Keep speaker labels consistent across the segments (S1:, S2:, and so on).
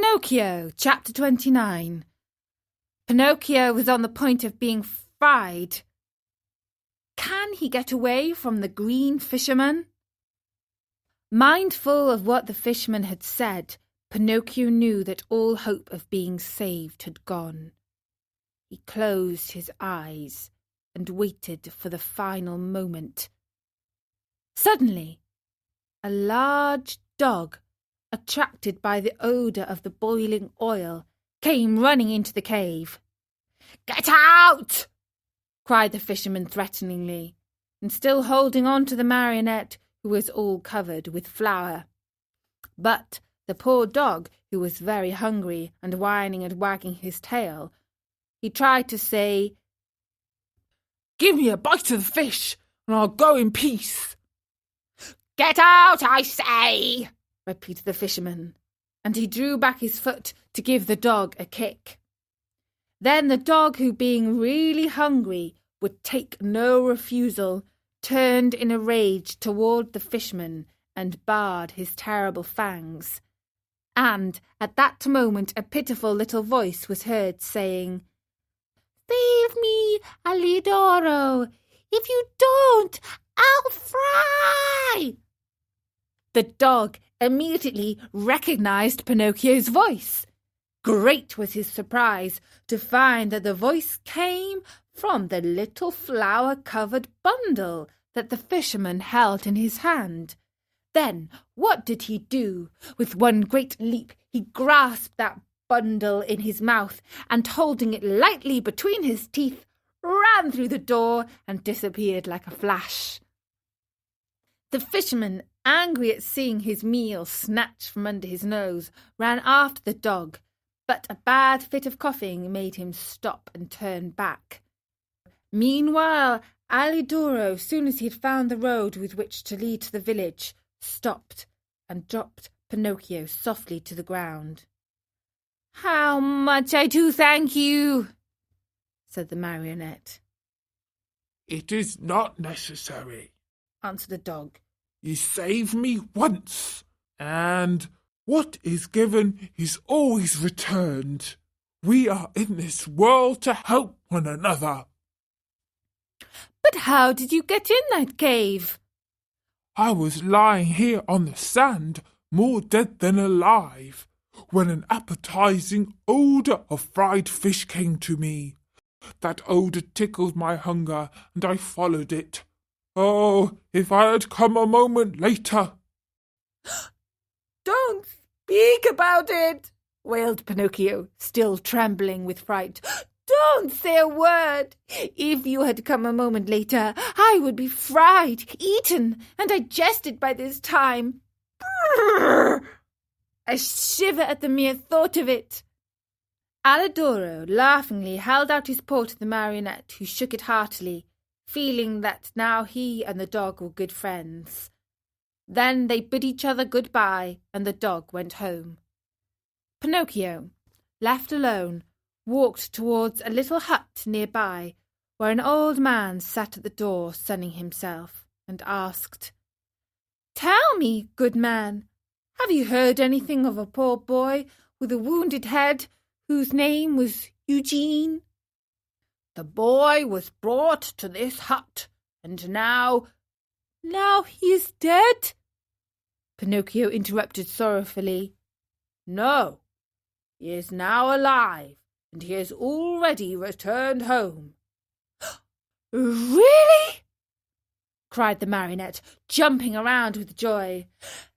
S1: Pinocchio, Chapter 29. Pinocchio was on the point of being fried. Can he get away from the green fisherman? Mindful of what the fisherman had said, Pinocchio knew that all hope of being saved had gone. He closed his eyes and waited for the final moment. Suddenly, a large dog, attracted by the odour of the boiling oil, came running into the cave. "Get out!" cried the fisherman threateningly, and still holding on to the marionette, who was all covered with flour. But the poor dog, who was very hungry and whining and wagging his tail, he tried to say,
S2: "Give me a bite of the fish, and I'll go in peace."
S1: "Get out, I say!" repeated the fisherman, and he drew back his foot to give the dog a kick. Then the dog, who being really hungry would take no refusal, turned in a rage toward the fisherman and bared his terrible fangs. And at that moment a pitiful little voice was heard saying, "Save me, Alidoro! If you don't, I'll fry!" The dog immediately recognized Pinocchio's voice. Great was his surprise to find that the voice came from the little flour-covered bundle that the fisherman held in his hand. Then what did he do? With one great leap he grasped that bundle in his mouth, and holding it lightly between his teeth, ran through the door and disappeared like a flash. The fisherman, angry at seeing his meal snatched from under his nose, ran after the dog, but a bad fit of coughing made him stop and turn back. Meanwhile, Alidoro, soon as he had found the road with which to lead to the village, stopped and dropped Pinocchio softly to the ground. "How much I do thank you," said the marionette.
S2: "It is not necessary,"
S1: answered the dog.
S2: "You saved me once, and what is given is always returned. We are in this world to help one another."
S1: "But how did you get in that cave?"
S2: "I was lying here on the sand, more dead than alive, when an appetizing odour of fried fish came to me. That odour tickled my hunger, and I followed it. Oh, if I had come a moment later!"
S1: "Don't speak about it," wailed Pinocchio, still trembling with fright. "Don't say a word. If you had come a moment later, I would be fried, eaten, and digested by this time. Brrr! I shiver at the mere thought of it." Alidoro laughingly held out his paw to the marionette, who shook it heartily, feeling that now he and the dog were good friends. Then they bid each other good-bye, and the dog went home. Pinocchio, left alone, walked towards a little hut nearby, where an old man sat at the door sunning himself, and asked, "Tell me, good man, have you heard anything of a poor boy with a wounded head, whose name was Eugene?" "The boy was brought to this hut, and now—" "Now he is dead?" Pinocchio interrupted sorrowfully.
S2: "No, he is now alive, and he has already returned home."
S1: "Really?" cried the marionette, jumping around with joy.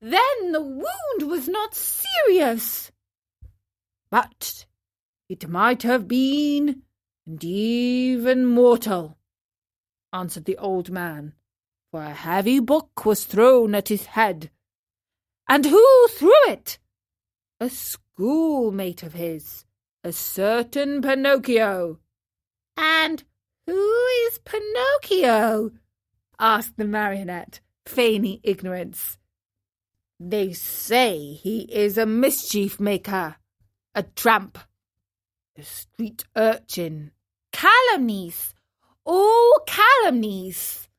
S1: "Then the wound was not serious."
S2: "But it might have been, and even mortal," answered the old man, "for a heavy book was thrown at his head."
S1: "And who threw it?"
S2: "A schoolmate of his, a certain Pinocchio."
S1: "And who is Pinocchio?" asked the marionette, feigning ignorance.
S2: "They say he is a mischief maker, a tramp, a street urchin."
S1: "Calumnies! All calumnies!"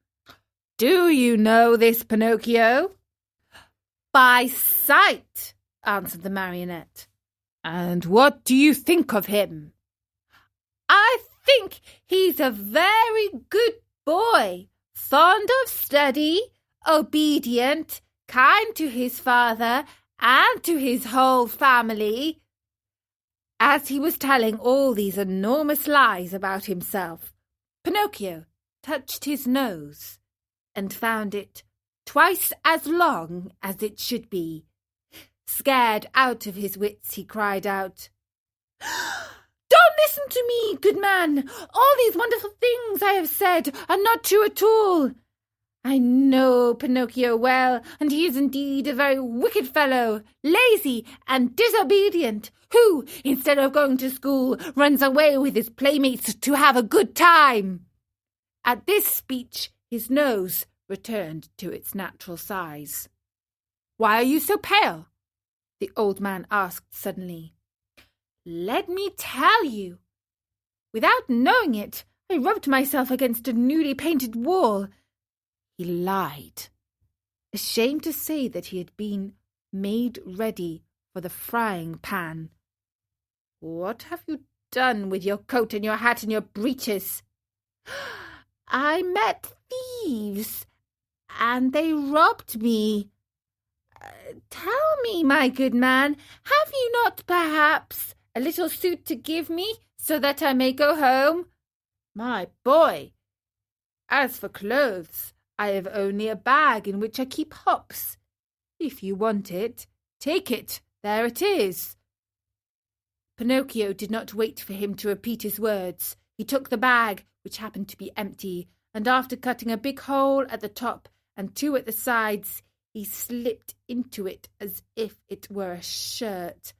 S2: "Do you know this Pinocchio?"
S1: "By sight," answered the marionette. And what do you think of him? I think he's a very good boy, fond of study, obedient, kind to his father and to his whole family. As he was telling all these enormous lies about himself, Pinocchio touched his nose and found it twice as long as it should be. Scared out of his wits, he cried out, "Don't listen to me, good man! All these wonderful things I have said are not true at all. I know Pinocchio well, and he is indeed a very wicked fellow, lazy and disobedient, who, instead of going to school, runs away with his playmates to have a good time." At this speech, his nose returned to its natural size. "Why are you so pale?" the old man asked suddenly. "Let me tell you. Without knowing it, I rubbed myself against a newly painted wall." He lied, ashamed to say that he had been made ready for the frying pan. "What have you done with your coat and your hat and your breeches?" "I met thieves, and they robbed me. Tell me, my good man, have you not perhaps a little suit to give me so that I may go home?" "My boy, as for clothes, I have only a bag in which I keep hops. If you want it, take it. There it is." Pinocchio did not wait for him to repeat his words. He took the bag, which happened to be empty, and after cutting a big hole at the top and two at the sides, he slipped into it as if it were a shirt.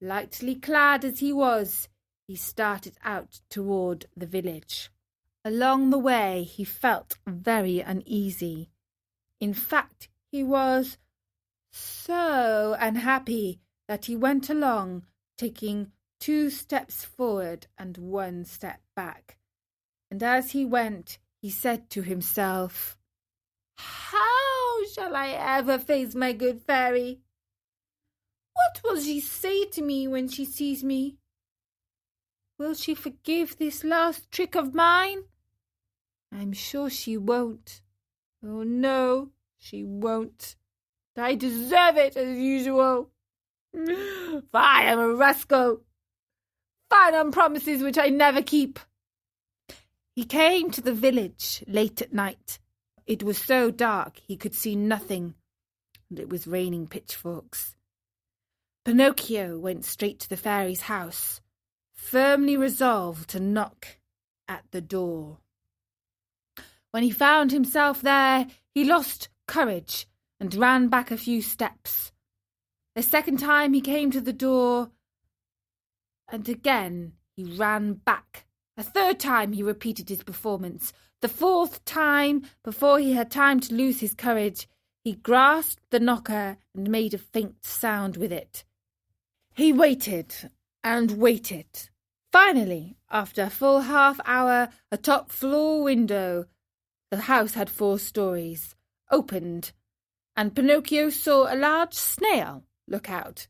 S1: Lightly clad as he was, he started out toward the village. Along the way, he felt very uneasy. In fact, he was so unhappy that he went along, taking 2 steps forward and 1 step back. And as he went, he said to himself, "How shall I ever face my good fairy? What will she say to me when she sees me? Will she forgive this last trick of mine? I'm sure she won't. Oh no, she won't. I deserve it as usual. For I am a rascal. Fine on promises which I never keep." He came to the village late at night. It was so dark he could see nothing, and it was raining pitchforks. Pinocchio went straight to the fairy's house, firmly resolved to knock at the door. When he found himself there, he lost courage and ran back a few steps. The second time he came to the door, and again he ran back. A third time he repeated his performance. The fourth time, before he had time to lose his courage, he grasped the knocker and made a faint sound with it. He waited and waited. Finally, after a full half hour, a top-floor window, the house had 4 stories, opened, and Pinocchio saw a large snail look out.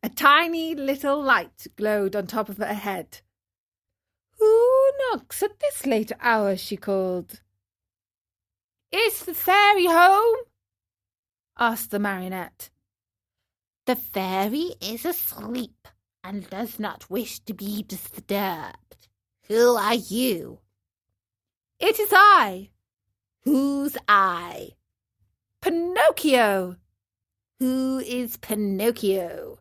S1: A tiny little light glowed on top of her head. "Who knocks at this late hour?" she called. "Is the fairy home?" asked the marionette. "The fairy is asleep and does not wish to be disturbed. Who are you?" "It is I." "Who's I?" "Pinocchio." "Who is Pinocchio?"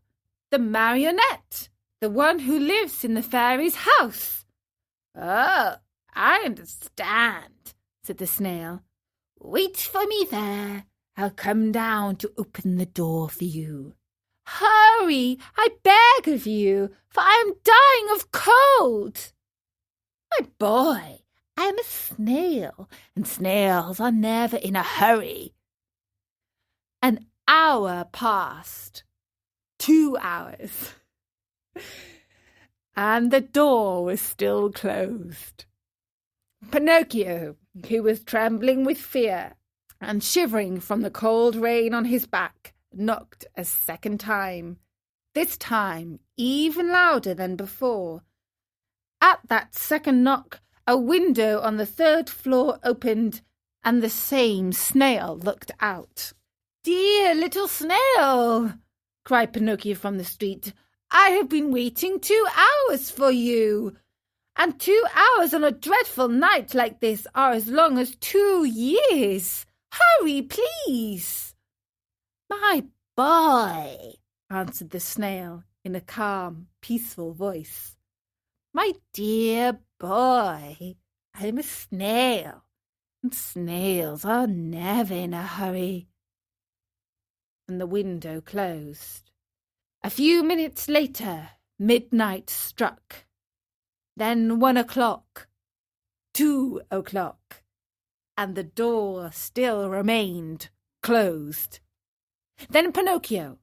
S1: "The marionette, the one who lives in the fairy's house." "Oh, I understand," said the snail. "Wait for me there. I'll come down to open the door for you." "Hurry, I beg of you, for I am dying of cold." "My boy, I am a snail, and snails are never in a hurry." An hour passed. 2 hours. And the door was still closed. Pinocchio, who was trembling with fear and shivering from the cold rain on his back, knocked a second time. this time even louder than before. At that second knock, a window on the third floor opened, and the same Snail looked out. "Dear little Snail," cried Pinocchio from the street, "I have been waiting 2 hours for you. And 2 hours on a dreadful night like this are as long as 2 years. Hurry, please." "My boy," answered the Snail in a calm, peaceful voice. "My dear boy, I'm a snail, and snails are never in a hurry." And the window closed. A few minutes later, midnight struck. Then 1 o'clock, 2 o'clock, and the door still remained closed. Then Pinocchio,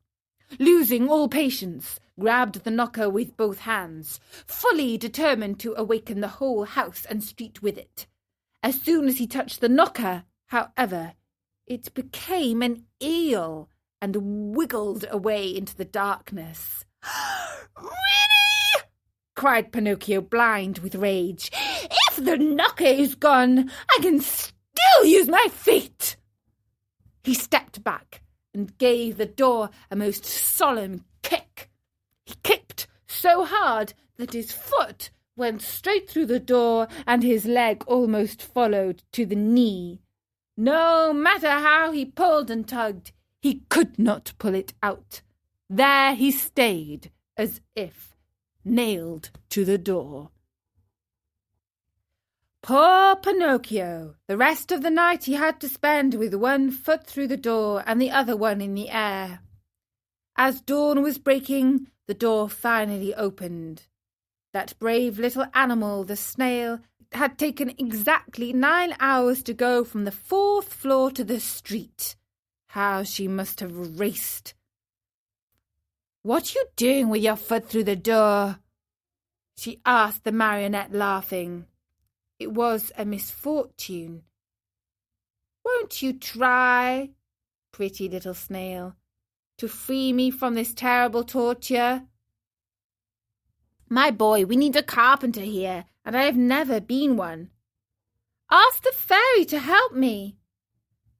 S1: losing all patience, grabbed the knocker with both hands, fully determined to awaken the whole house and street with it. As soon as he touched the knocker, however, it became an eel and wiggled away into the darkness. "Really?" cried Pinocchio, blind with rage. "If the knocker is gone, I can still use my feet." He stepped back and gave the door a most solemn kick. He kicked so hard that his foot went straight through the door and his leg almost followed to the knee. No matter how he pulled and tugged, he could not pull it out. There he stayed, as if nailed to the door. Poor Pinocchio! The rest of the night he had to spend with 1 foot through the door and the other one in the air. As dawn was breaking, the door finally opened. That brave little animal, the snail, had taken exactly 9 hours to go from the 4th floor to the street. How she must have raced! "What are you doing with your foot through the door?" she asked the marionette, laughing. It was a misfortune. "Won't you try, pretty little snail, to free me from this terrible torture?" "My boy, we need a carpenter here, and I have never been one." "Ask the fairy to help me."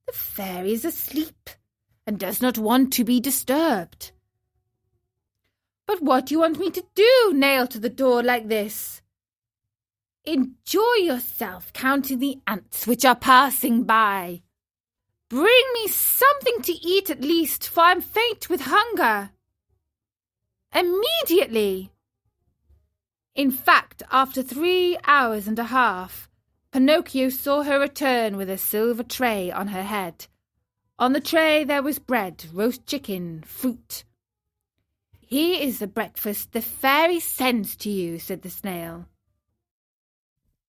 S1: "The fairy is asleep and does not want to be disturbed." "But what do you want me to do, nailed to the door like this?" "Enjoy yourself counting the ants which are passing by." "Bring me something to eat at least, for I'm faint with hunger." "Immediately." In fact, after 3 hours and a half, Pinocchio saw her return with a silver tray on her head. On the tray there was bread, roast chicken, fruit. "Here is the breakfast the fairy sends to you," said the snail.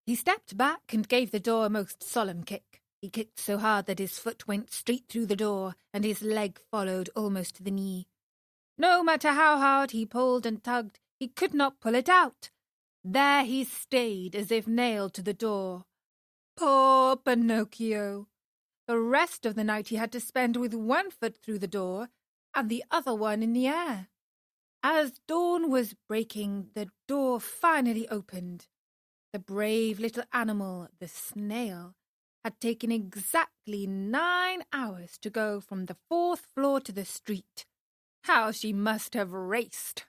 S1: He stepped back and gave the door a most solemn kick. He kicked so hard that his foot went straight through the door and his leg followed almost to the knee. No matter how hard he pulled and tugged, he could not pull it out. There he stayed as if nailed to the door. Poor Pinocchio! The rest of the night he had to spend with 1 foot through the door and the other one in the air. As dawn was breaking, the door finally opened. The brave little animal, the snail, had taken exactly 9 hours to go from the 4th floor to the street. How she must have raced!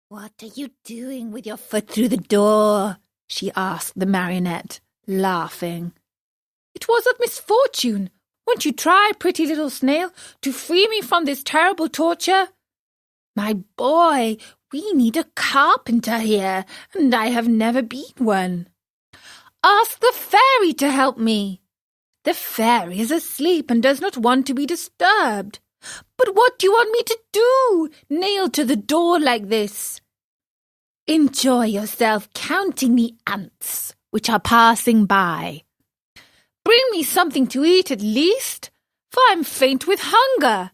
S1: "What are you doing with your foot through the door?" she asked the marionette, laughing. "It was a misfortune. Won't you try, pretty little snail, to free me from this terrible torture?" "My boy, we need a carpenter here, and I have never been one." "Ask the fairy to help me." "The fairy is asleep and does not want to be disturbed." "But what do you want me to do, nailed to the door like this?" "Enjoy yourself counting the ants which are passing by." "Bring me something to eat at least, for I'm faint with hunger."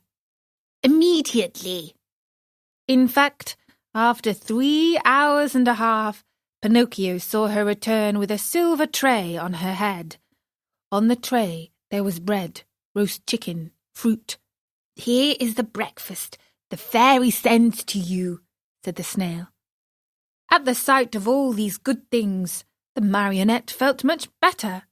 S1: "Immediately." In fact, after 3 hours and a half, Pinocchio saw her return with a silver tray on her head. On the tray there was bread, roast chicken, fruit. "Here is the breakfast the fairy sends to you," said the snail. At the sight of all these good things, the marionette felt much better.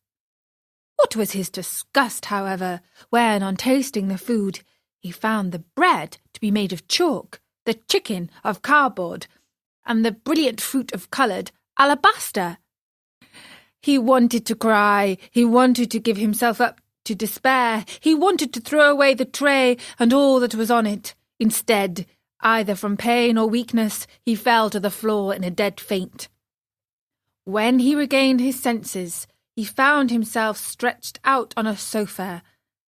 S1: What was his disgust, however, when, on tasting the food, he found the bread to be made of chalk, the chicken of cardboard, and the brilliant fruit of coloured alabaster. He wanted to cry. He wanted to give himself up to despair. He wanted to throw away the tray and all that was on it. Instead, either from pain or weakness, he fell to the floor in a dead faint. When he regained his senses, he found himself stretched out on a sofa,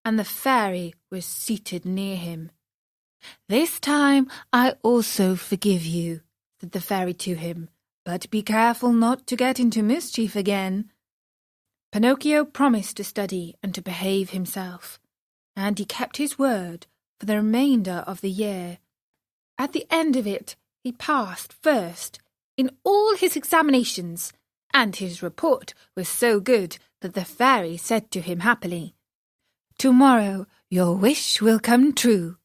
S1: and the fairy was seated near him. "This time I also forgive you," said the fairy to him, "but be careful not to get into mischief again." Pinocchio promised to study and to behave himself, and he kept his word for the remainder of the year. At the end of it, he passed first in all his examinations, and his report was so good that the fairy said to him happily, "Tomorrow your wish will come true."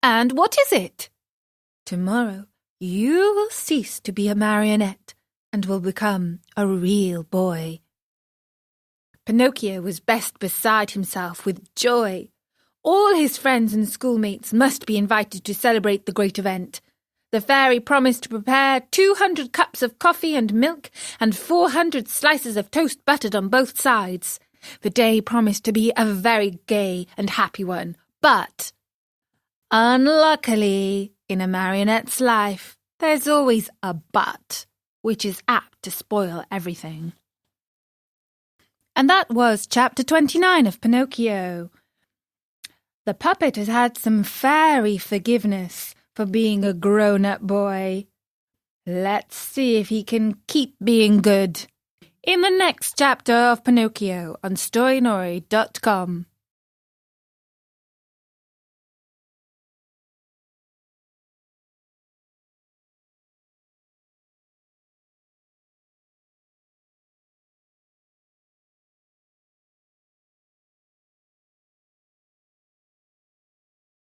S1: "And what is it?" "Tomorrow you will cease to be a marionette and will become a real boy." Pinocchio was best beside himself with joy. All his friends and schoolmates must be invited to celebrate the great event. The fairy promised to prepare 200 cups of coffee and milk and 400 slices of toast buttered on both sides. The day promised to be a very gay and happy one, but unluckily, in a marionette's life, there's always a but, which is apt to spoil everything. And that was chapter 29 of Pinocchio. The puppet has had some fairy forgiveness for being a grown-up boy. Let's see if he can keep being good in the next chapter of Pinocchio on StoryNori.com.